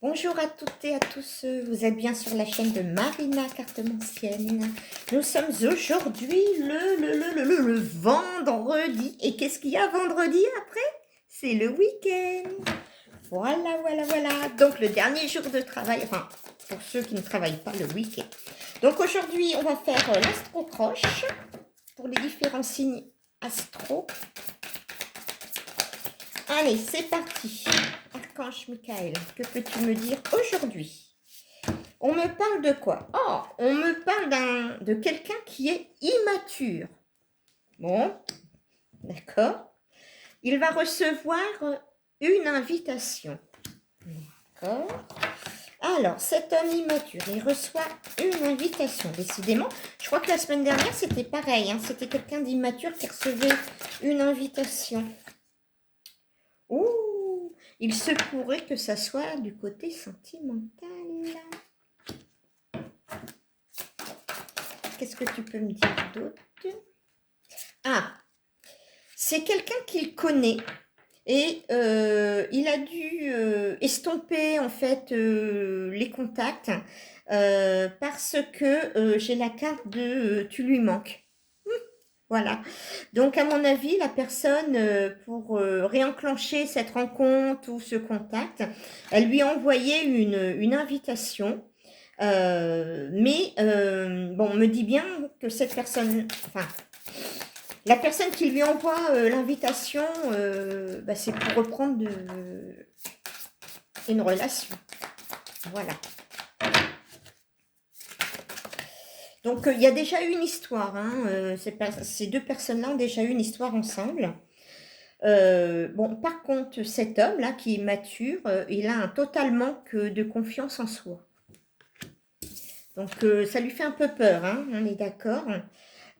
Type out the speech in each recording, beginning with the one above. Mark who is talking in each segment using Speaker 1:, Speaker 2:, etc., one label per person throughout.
Speaker 1: Bonjour à toutes et à tous, vous êtes bien sur la chaîne de Marina Cartomancienne. Nous sommes aujourd'hui le vendredi. Et qu'est-ce qu'il y a vendredi après? C'est le week-end. Voilà. Donc le dernier jour de travail, enfin pour ceux qui ne travaillent pas le week-end. Donc aujourd'hui on va faire l'astro-croche pour les différents signes astro. Allez, c'est parti. Archange Michael, que peux-tu me dire aujourd'hui? On me parle de quoi? Oh, on me parle de quelqu'un qui est immature. Bon, d'accord. Il va recevoir une invitation. D'accord. Alors, cet homme immature, il reçoit une invitation. Décidément, je crois que la semaine dernière, c'était pareil. Hein, c'était quelqu'un d'immature qui recevait une invitation. Ouh, il se pourrait que ça soit du côté sentimental. Qu'est-ce que tu peux me dire d'autre? Ah, c'est quelqu'un qu'il connaît et il a dû estomper en fait les contacts parce que j'ai la carte de tu lui manques. Voilà. Donc, à mon avis, la personne, pour réenclencher cette rencontre ou ce contact, elle lui a envoyé une invitation. Mais bon, on me dit bien que cette personne, enfin, la personne qui lui envoie l'invitation, bah, c'est pour reprendre une relation. Voilà. Donc, il y a déjà eu une histoire. Hein, ces deux personnes-là ont déjà eu une histoire ensemble. Bon, par contre, cet homme-là qui est mature, il a un total manque de confiance en soi. Donc, ça lui fait un peu peur, hein, on est d'accord.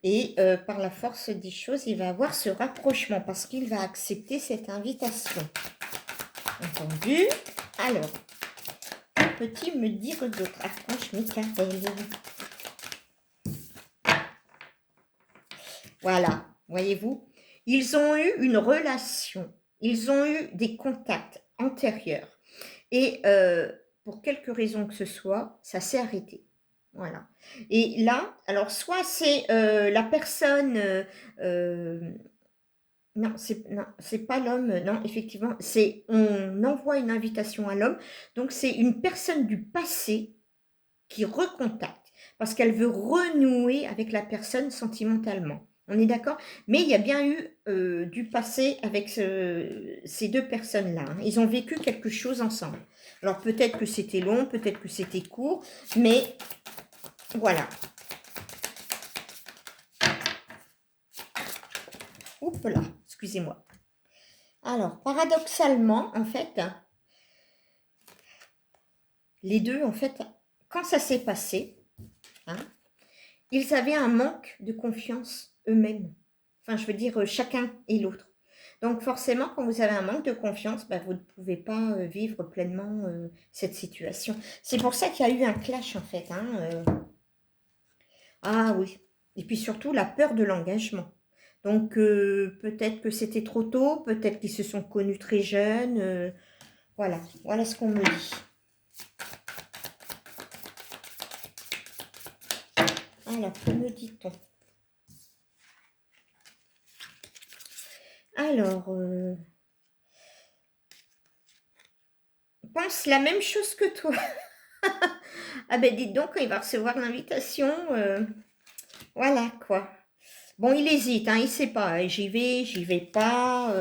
Speaker 1: Et par la force des choses, il va avoir ce rapprochement parce qu'il va accepter cette invitation. Entendu? Alors, que peux-tu me dire d'autre, Archange Michael? Voilà, voyez-vous, ils ont eu une relation, ils ont eu des contacts antérieurs. Et pour quelque raison que ce soit, ça s'est arrêté. Voilà. Et là, alors soit c'est la personne, non, c'est pas l'homme, non, effectivement, c'est on envoie une invitation à l'homme, donc c'est une personne du passé qui recontacte parce qu'elle veut renouer avec la personne sentimentalement. On est d'accord? Mais il y a bien eu du passé avec ces deux personnes-là. Hein. Ils ont vécu quelque chose ensemble. Alors peut-être que c'était long, peut-être que c'était court, mais voilà. Oups là, excusez-moi. Alors, paradoxalement, en fait, les deux, en fait, quand ça s'est passé, hein, ils avaient un manque de confiance eux-mêmes. Enfin, je veux dire, chacun et l'autre. Donc forcément, quand vous avez un manque de confiance, bah, vous ne pouvez pas vivre pleinement cette situation. C'est pour ça qu'il y a eu un clash, en fait. Hein, Ah oui. Et puis surtout, la peur de l'engagement. Donc peut-être que c'était trop tôt, peut-être qu'ils se sont connus très jeunes. Voilà ce qu'on me dit. Alors, que me dit-on? Alors, pense la même chose que toi. Ah ben dites donc, il va recevoir l'invitation. Voilà quoi. Bon, il hésite, hein, il sait pas. J'y vais pas.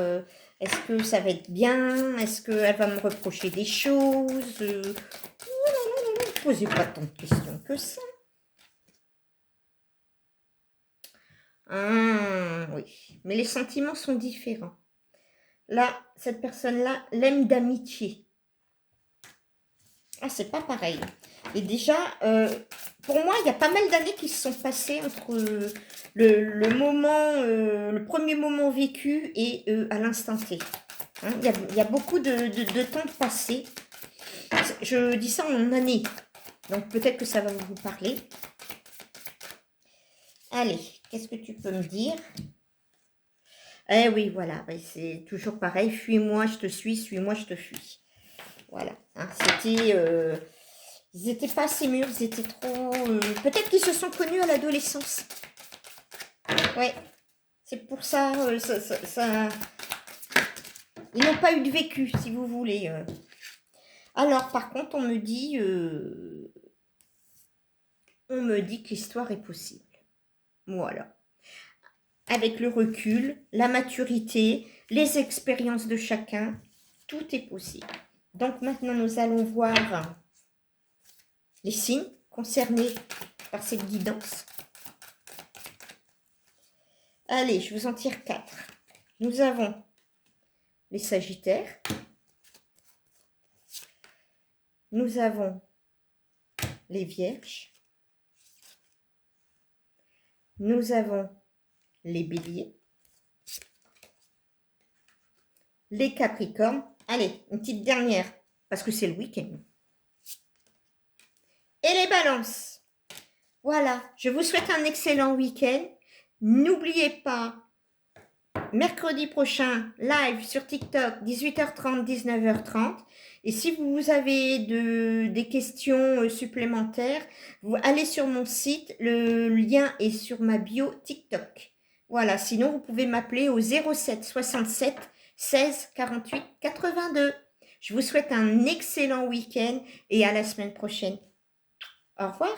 Speaker 1: Est-ce que ça va être bien? Est-ce qu'elle va me reprocher des choses? Ne posez pas tant de questions que ça. Ah, oui, mais les sentiments sont différents. Là, cette personne-là l'aime d'amitié. Ah, c'est pas pareil. Et déjà, pour moi, il y a pas mal d'années qui se sont passées entre le premier moment vécu et à l'instant T. Hein, il y a beaucoup de temps de passé. Je dis ça en années. Donc peut-être que ça va vous parler. Allez, qu'est-ce que tu peux me dire? Eh oui, voilà, c'est toujours pareil. Fuis-moi, je te suis. Suis-moi, je te fuis. Voilà. Hein, ils n'étaient pas assez mûrs, ils étaient trop... peut-être qu'ils se sont connus à l'adolescence. Ouais. C'est pour ça, ils n'ont pas eu de vécu, si vous voulez. Alors, par contre, on me dit que l'histoire est possible. Voilà. Avec le recul, la maturité, les expériences de chacun, tout est possible. Donc maintenant, nous allons voir les signes concernés par cette guidance. Allez, je vous en tire 4. Nous avons les Sagittaires. Nous avons les Vierges. Nous avons les Béliers. Les Capricornes. Allez, une petite dernière, parce que c'est le week-end. Et les Balances. Voilà, je vous souhaite un excellent week-end. N'oubliez pas, mercredi prochain, live sur TikTok, 18h30, 19h30. Et si vous avez des questions supplémentaires, vous allez sur mon site, le lien est sur ma bio TikTok. Voilà, sinon vous pouvez m'appeler au 07 67 16 48 82. Je vous souhaite un excellent week-end et à la semaine prochaine. Au revoir.